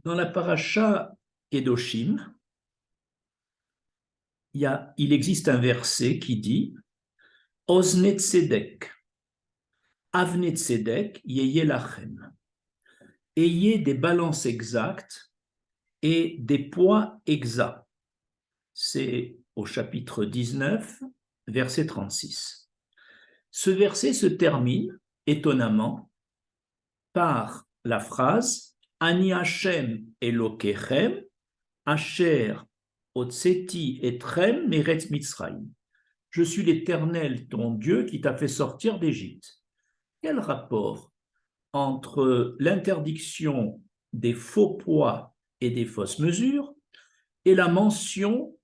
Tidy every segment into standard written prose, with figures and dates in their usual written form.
Dans la paracha Kedoshim, il existe un verset qui dit Ozne Tzedek, Avne Tzedek, Yeye Lachem. Ayez des balances exactes et des poids exacts. C'est au chapitre 19, verset 36. Ce verset se termine, étonnamment, par la phrase Ani Hashem Elokechem, Asher Otseti Etrem Meretz Mitzrayim. Je suis l'Éternel, ton Dieu, qui t'a fait sortir d'Égypte. Quel rapport entre l'interdiction des faux poids et des fausses mesures et la mention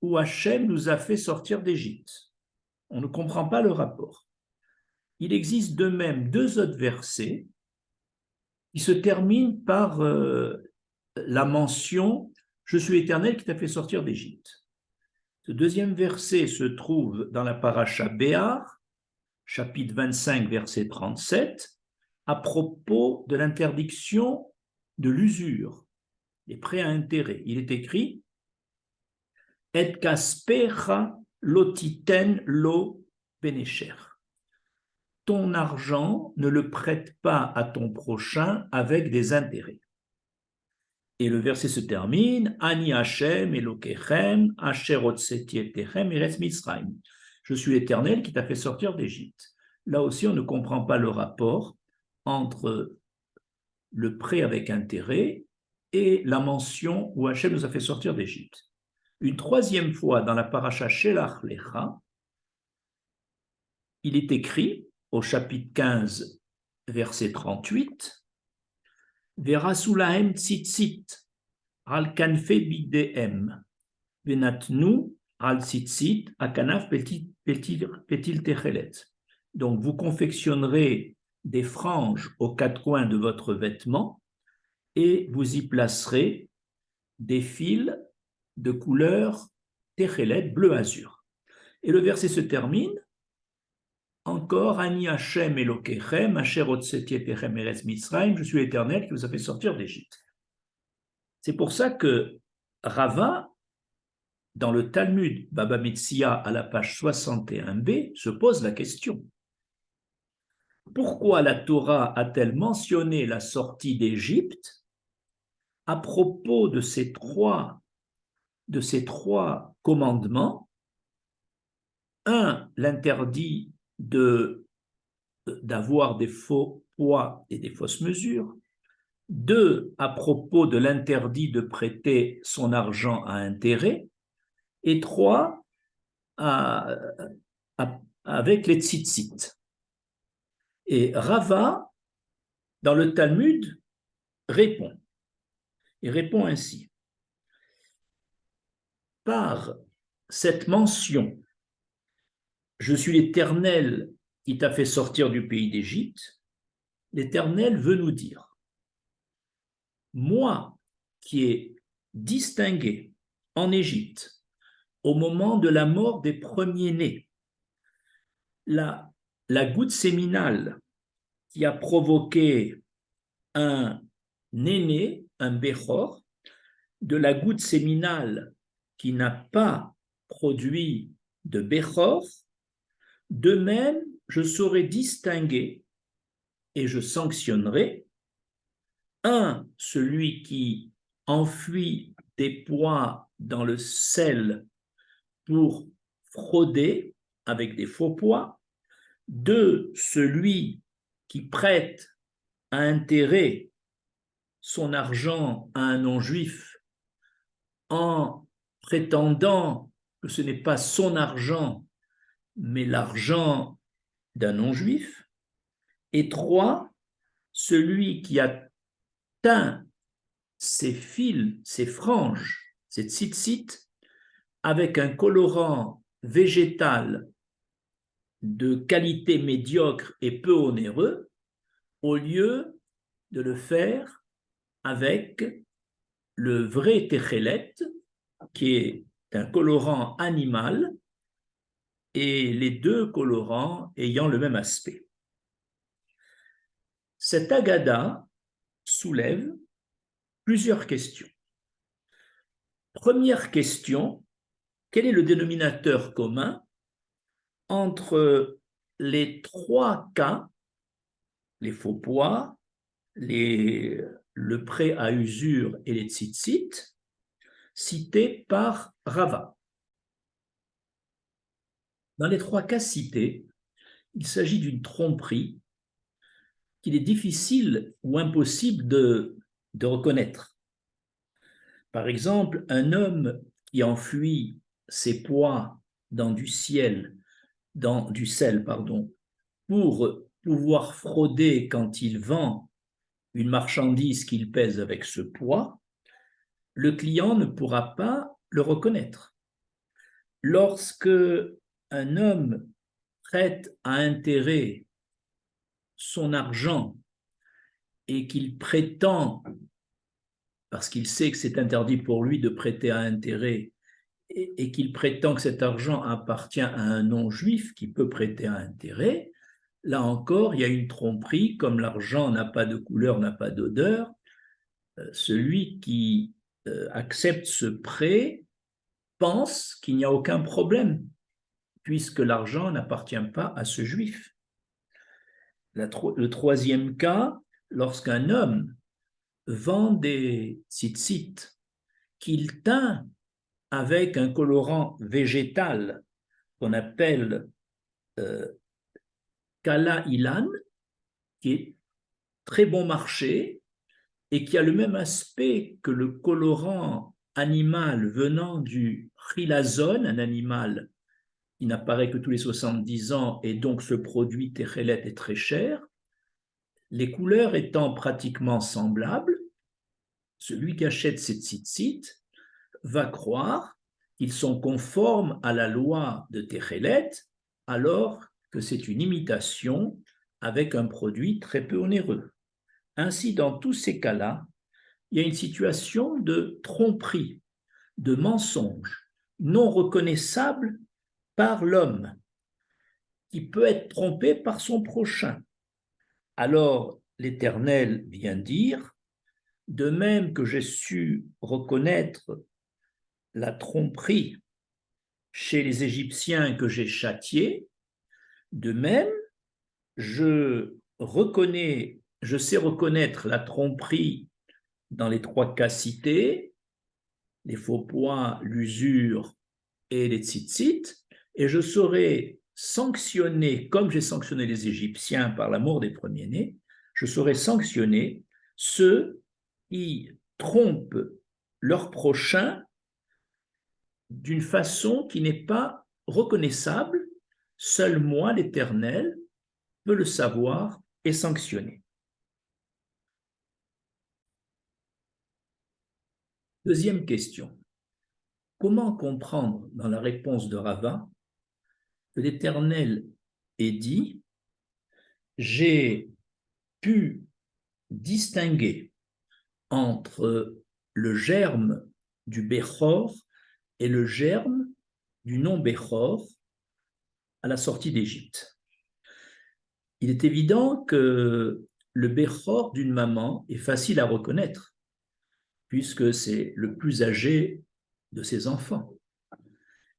où Hachem nous a fait sortir d'Égypte? On ne comprend pas le rapport. Il existe de même deux autres versets qui se terminent par la mention « Je suis l'Éternel qui t'a fait sortir d'Égypte ». Ce deuxième verset se trouve dans la paracha Béar, chapitre 25, verset 37, à propos de l'interdiction de l'usure, des prêts à intérêt. Il est écrit « Et kaspecha lotiten lo penecher » ton argent, ne le prête pas à ton prochain avec des intérêts. Et le verset se termine Ani Hashem Elokechem Asher Hotzeti Etechem Eretz Mitzrayim. Je suis l'Éternel qui t'a fait sortir d'Égypte. Là aussi, on ne comprend pas le rapport entre le prêt avec intérêt et la mention où Hashem nous a fait sortir d'Égypte. Une troisième fois dans la paracha Shelach Lecha, il est écrit au chapitre 15, verset 38, Verasulahem tzitzit al kanfe bidehem venatnu al tzitzit akanaf petil techelet. Donc vous confectionnerez des franges aux quatre coins de votre vêtement et vous y placerez des fils de couleur techelet, bleu azur. Et le verset se termine encore, Ani Hashem Elokechem, Asher Hotzeti Etechem Eretz Mitzrayim, je suis l'Éternel qui vous a fait sortir d'Égypte. C'est pour ça que Rava, dans le Talmud Baba Metzia à la page 61b, se pose la question. Pourquoi la Torah a-t-elle mentionné la sortie d'Égypte à propos de ces trois commandements? Un, l'interdit d'avoir des faux poids et des fausses mesures. Deux, à propos de l'interdit de prêter son argent à intérêt. Et trois, avec les tzitzit. Et Rava, dans le Talmud, répond. Il répond ainsi. Par cette mention, je suis l'Éternel qui t'a fait sortir du pays d'Égypte, l'Éternel veut nous dire, moi qui ai distingué en Égypte, au moment de la mort des premiers-nés, la goutte séminale qui a provoqué un aîné, un béchor, de la goutte séminale qui n'a pas produit de béchor, de même, je saurai distinguer et je sanctionnerai celui qui enfouit des poids dans le sel pour frauder avec des faux poids. Deux, celui qui prête à intérêt son argent à un non-juif en prétendant que ce n'est pas son argent, mais l'argent d'un non-juif. Et trois, celui qui a teint ses fils, ses franges, ses tzitzit, avec un colorant végétal de qualité médiocre et peu onéreux, au lieu de le faire avec le vrai techelet, qui est un colorant animal, et les deux colorants ayant le même aspect. Cette Agada soulève Plusieurs questions. Première question, quel est le dénominateur commun entre les trois cas, les faux pois, le prêt à usure et les tzitzit, cités par Rava? Dans les trois cas cités, il s'agit d'une tromperie qu'il est difficile ou impossible de reconnaître. Par exemple, un homme qui enfuit ses pois dans du sel, pour pouvoir frauder quand il vend une marchandise qu'il pèse avec ce poids, le client ne pourra pas le reconnaître. Lorsque un homme prête à intérêt son argent et qu'il prétend, parce qu'il sait que c'est interdit pour lui de prêter à intérêt, et qu'il prétend que cet argent appartient à un non-juif qui peut prêter à intérêt, là encore, il y a une tromperie, comme l'argent n'a pas de couleur, n'a pas d'odeur, celui qui accepte ce prêt pense qu'il n'y a aucun problème, puisque l'argent n'appartient pas à ce juif. Le troisième cas, lorsqu'un homme vend des tzitzit qu'il teint avec un colorant végétal qu'on appelle Kala Ilan, qui est très bon marché et qui a le même aspect que le colorant animal venant du chilazone, un animal qui n'apparaît que tous les 70 ans et donc ce produit Techelet est très cher. Les couleurs étant pratiquement semblables, celui qui achète ces tzitzit va croire qu'ils sont conformes à la loi de Techelet, alors que c'est une imitation avec un produit très peu onéreux. Ainsi, dans tous ces cas-là, il y a une situation de tromperie, de mensonge, non reconnaissable par l'homme, qui peut être trompé par son prochain. Alors, l'Éternel vient dire, de même que j'ai su reconnaître la tromperie chez les Égyptiens que j'ai châtiés, de même, je sais reconnaître la tromperie dans les trois cas cités, les faux pois, l'usure et les tzitzit, et je saurais sanctionner, comme j'ai sanctionné les Égyptiens par la mort des premiers-nés, je saurais sanctionner ceux qui trompent leur prochain d'une façon qui n'est pas reconnaissable. Seul moi, l'Éternel, peut le savoir et sanctionner. Deuxième question. Comment comprendre dans la réponse de Rava que l'Éternel est dit « J'ai pu distinguer entre le germe du Béchor et le germe du non-Béchor à la sortie d'Égypte. » Il est évident que le Béchor d'une maman est facile à reconnaître, puisque c'est le plus âgé de ses enfants.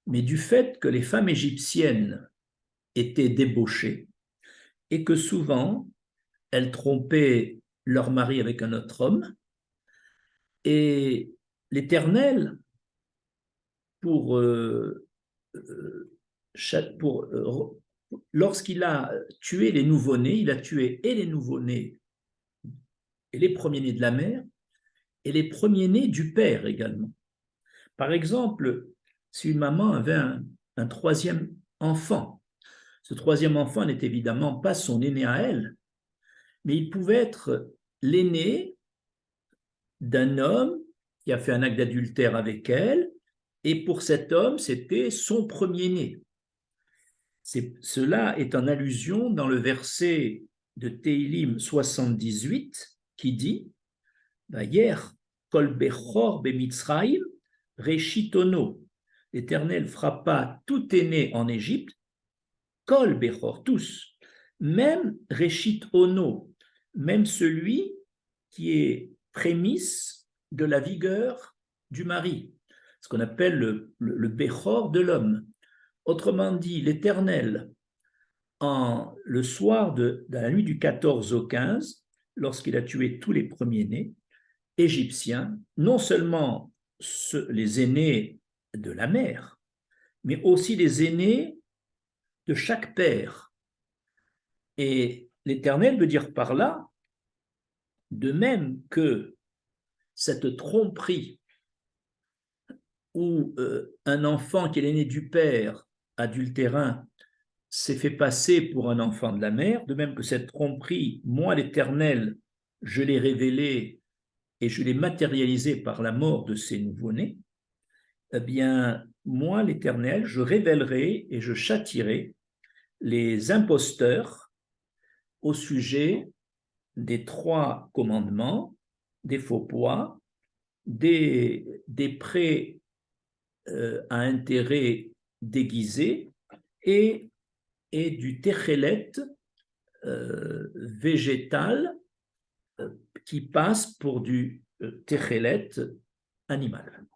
Mais du fait que les femmes égyptiennes étaient débauchées et que souvent elles trompaient leur mari avec un autre homme, et l'Éternel, lorsqu'il a tué les nouveau-nés, il a tué et les nouveau-nés et les premiers-nés de la mère et les premiers-nés du père également. Par exemple, si une maman avait un troisième enfant, ce troisième enfant n'est évidemment pas son aîné à elle, mais il pouvait être l'aîné d'un homme qui a fait un acte d'adultère avec elle, et pour cet homme, c'était son premier-né. Cela est en allusion dans le verset de Téhilim 78 qui dit « Vayer kol bechor bemitzraim reshitono » L'Éternel frappa tout aîné en Égypte, kol bechor, tous, même reshit ono, même celui qui est prémisse de la vigueur du mari, ce qu'on appelle le Béchor de l'homme. Autrement dit, l'Éternel, le soir de la nuit du 14 au 15, lorsqu'il a tué tous les premiers-nés égyptiens, non seulement les aînés de la mère, mais aussi les aînés de chaque père. Et l'Éternel veut dire par là, de même que cette tromperie où un enfant qui est l'aîné du père, adultérin, s'est fait passer pour un enfant de la mère, de même que cette tromperie, moi l'Éternel, je l'ai révélée et je l'ai matérialisée par la mort de ces nouveau-nés, eh bien, moi l'Éternel, je révélerai et je châtierai les imposteurs au sujet des 3 commandements, des faux poids, des prêts à intérêt déguisé et du téchelet végétal qui passe pour du téchelet animal.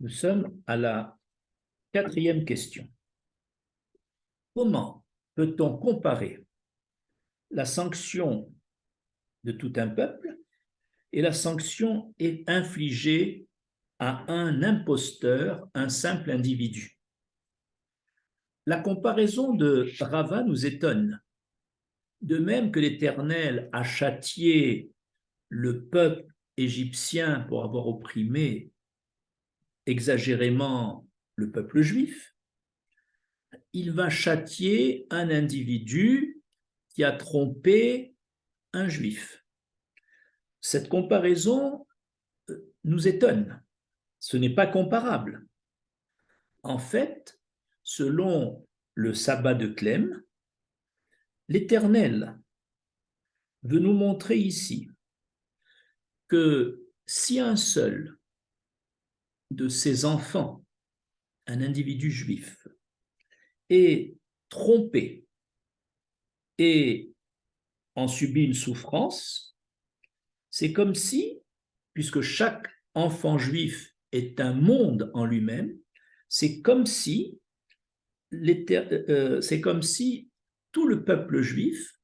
Nous sommes à la 4e question. Comment peut-on comparer la sanction de tout un peuple et la sanction est infligée à un imposteur, un simple individu? La comparaison de Rava nous étonne. De même que l'Éternel a châtié le peuple égyptien pour avoir opprimé exagérément le peuple juif, il va châtier un individu qui a trompé un juif. Cette comparaison nous étonne. Ce n'est pas comparable. En fait, selon le sabbat de Clem, l'Éternel veut nous montrer ici que si un seul de ses enfants, un individu juif, est trompé et en subit une souffrance, c'est comme si, puisque chaque enfant juif est un monde en lui-même, c'est comme si tout le peuple juif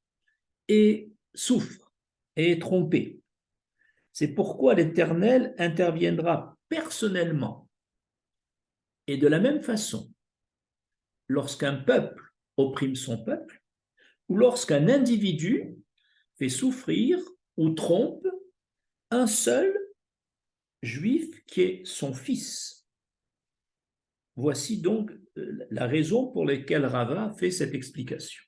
souffre et est trompé. C'est pourquoi l'Éternel interviendra personnellement. Et de la même façon, lorsqu'un peuple opprime son peuple, ou lorsqu'un individu fait souffrir ou trompe un seul juif qui est son fils. Voici donc la raison pour laquelle Rava fait cette explication.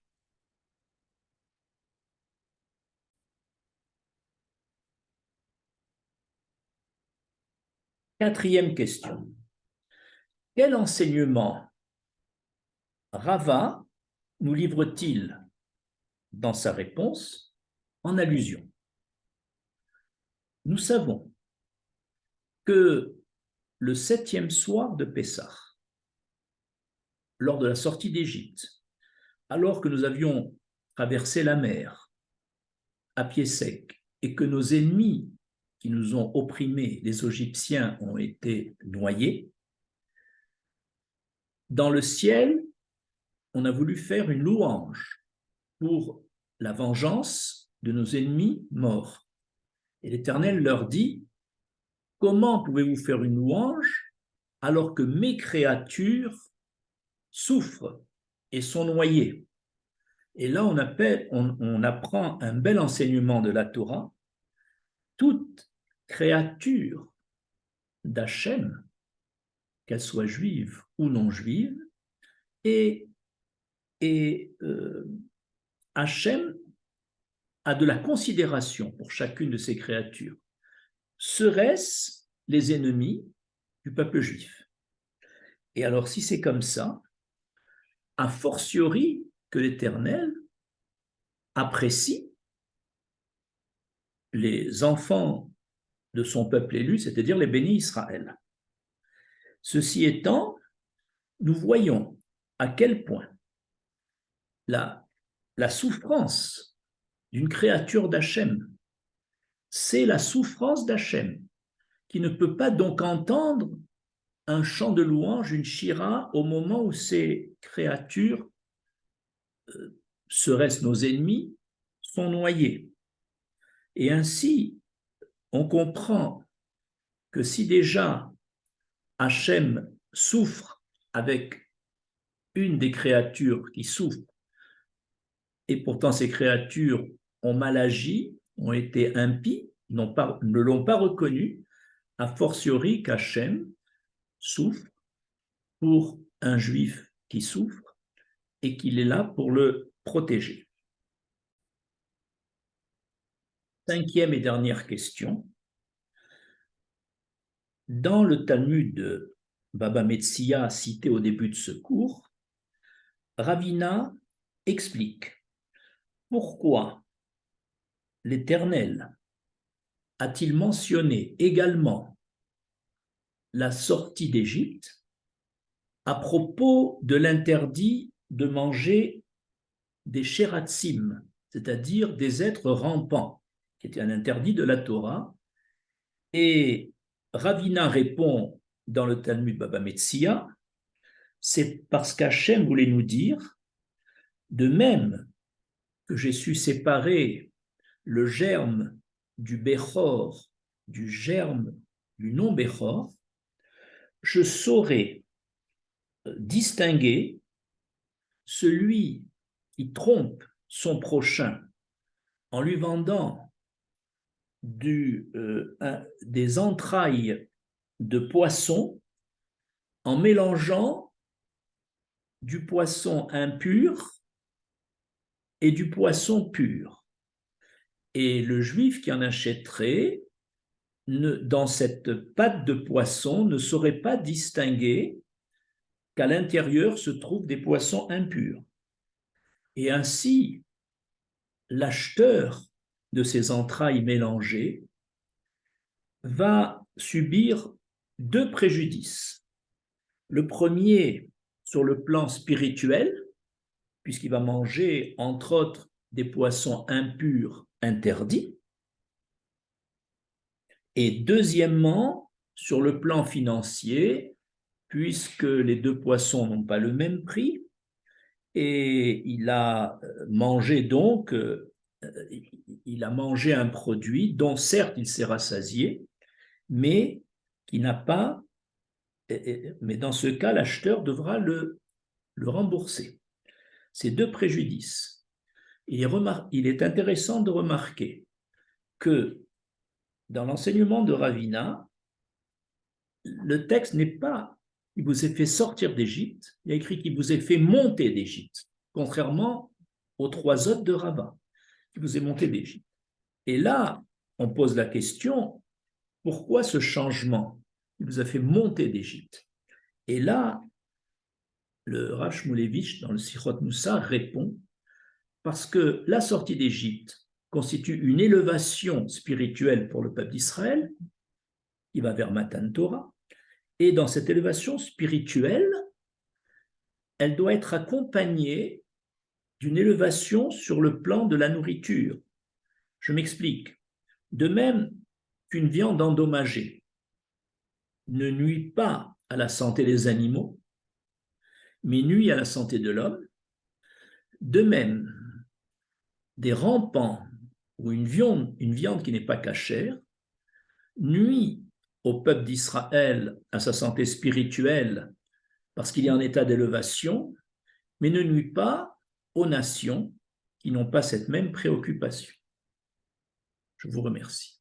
Quatrième question. Quel enseignement Rava nous livre-t-il dans sa réponse en allusion? Nous savons que le 7e soir de Pessah, lors de la sortie d'Égypte, alors que nous avions traversé la mer à pied sec et que nos ennemis qui nous ont opprimés, les Égyptiens, ont été noyés, dans le ciel, on a voulu faire une louange pour la vengeance de nos ennemis morts. Et l'Éternel leur dit, comment pouvez-vous faire une louange alors que mes créatures souffrent et sont noyées? Et là, on apprend un bel enseignement de la Torah. Toute créature d'Hachem, qu'elle soit juive ou non juive, et Hachem a de la considération pour chacune de ces créatures. Seraient-ce les ennemis du peuple juif? Et alors, si c'est comme ça, a fortiori que l'Éternel apprécie les enfants de son peuple élu, c'est-à-dire les bénis Israël. Ceci étant, nous voyons à quel point la souffrance d'une créature d'Hachem. C'est la souffrance d'Hachem, qui ne peut pas donc entendre un chant de louange, une shira, au moment où ces créatures, seraient-ce nos ennemis, sont noyées. Et ainsi, on comprend que si déjà Hachem souffre avec une des créatures qui souffre, et pourtant ces créatures ont mal agi, ont été impies, ne l'ont pas reconnu, a fortiori qu'Hachem souffre pour un juif qui souffre et qu'il est là pour le protéger. Cinquième et dernière question. Dans le Talmud de Baba Metzia cité au début de ce cours, Ravina explique pourquoi l'Éternel a-t-il mentionné également la sortie d'Égypte à propos de l'interdit de manger des sheratsim, c'est-à-dire des êtres rampants, qui était un interdit de la Torah. Et Ravina répond dans le Talmud Baba Metzia, c'est parce qu'Hachem voulait nous dire, de même que j'ai su séparer le germe du Bechor du germe du non-Bechor, je saurai distinguer celui qui trompe son prochain en lui vendant des entrailles de poisson, en mélangeant du poisson impur et du poisson pur. Et le juif qui en achèterait, dans cette pâte de poisson, ne saurait pas distinguer qu'à l'intérieur se trouvent des poissons impurs. Et ainsi, l'acheteur de ces entrailles mélangées va subir deux préjudices. Le premier, sur le plan spirituel, puisqu'il va manger, entre autres, des poissons impurs interdits. Et deuxièmement, sur le plan financier, puisque les deux poissons n'ont pas le même prix, et il a mangé donc, il a mangé un produit dont certes il s'est rassasié, mais qui n'a pas, mais dans ce cas, l'acheteur devra le rembourser. Ces deux préjudices. Il est intéressant de remarquer que dans l'enseignement de Ravina, le texte n'est pas « il vous est fait sortir d'Égypte », il y a écrit « qu'il vous est fait monter d'Égypte », contrairement aux trois autres de Rava, « qui vous est monté d'Égypte ». Et là, on pose la question, pourquoi ce changement ? Il vous a fait monter d'Égypte. Et là, le Rav Shmulevitch, dans le Sichot Moussar, répond parce que la sortie d'Égypte constitue une élévation spirituelle pour le peuple d'Israël, qui va vers Matan Torah, et dans cette élévation spirituelle, elle doit être accompagnée d'une élévation sur le plan de la nourriture. Je m'explique. De même qu'une viande endommagée ne nuit pas à la santé des animaux, mais nuit à la santé de l'homme, de même, des rampants ou une viande qui n'est pas cachère nuit au peuple d'Israël, à sa santé spirituelle, parce qu'il est en état d'élévation, mais ne nuit pas aux nations qui n'ont pas cette même préoccupation. Je vous remercie.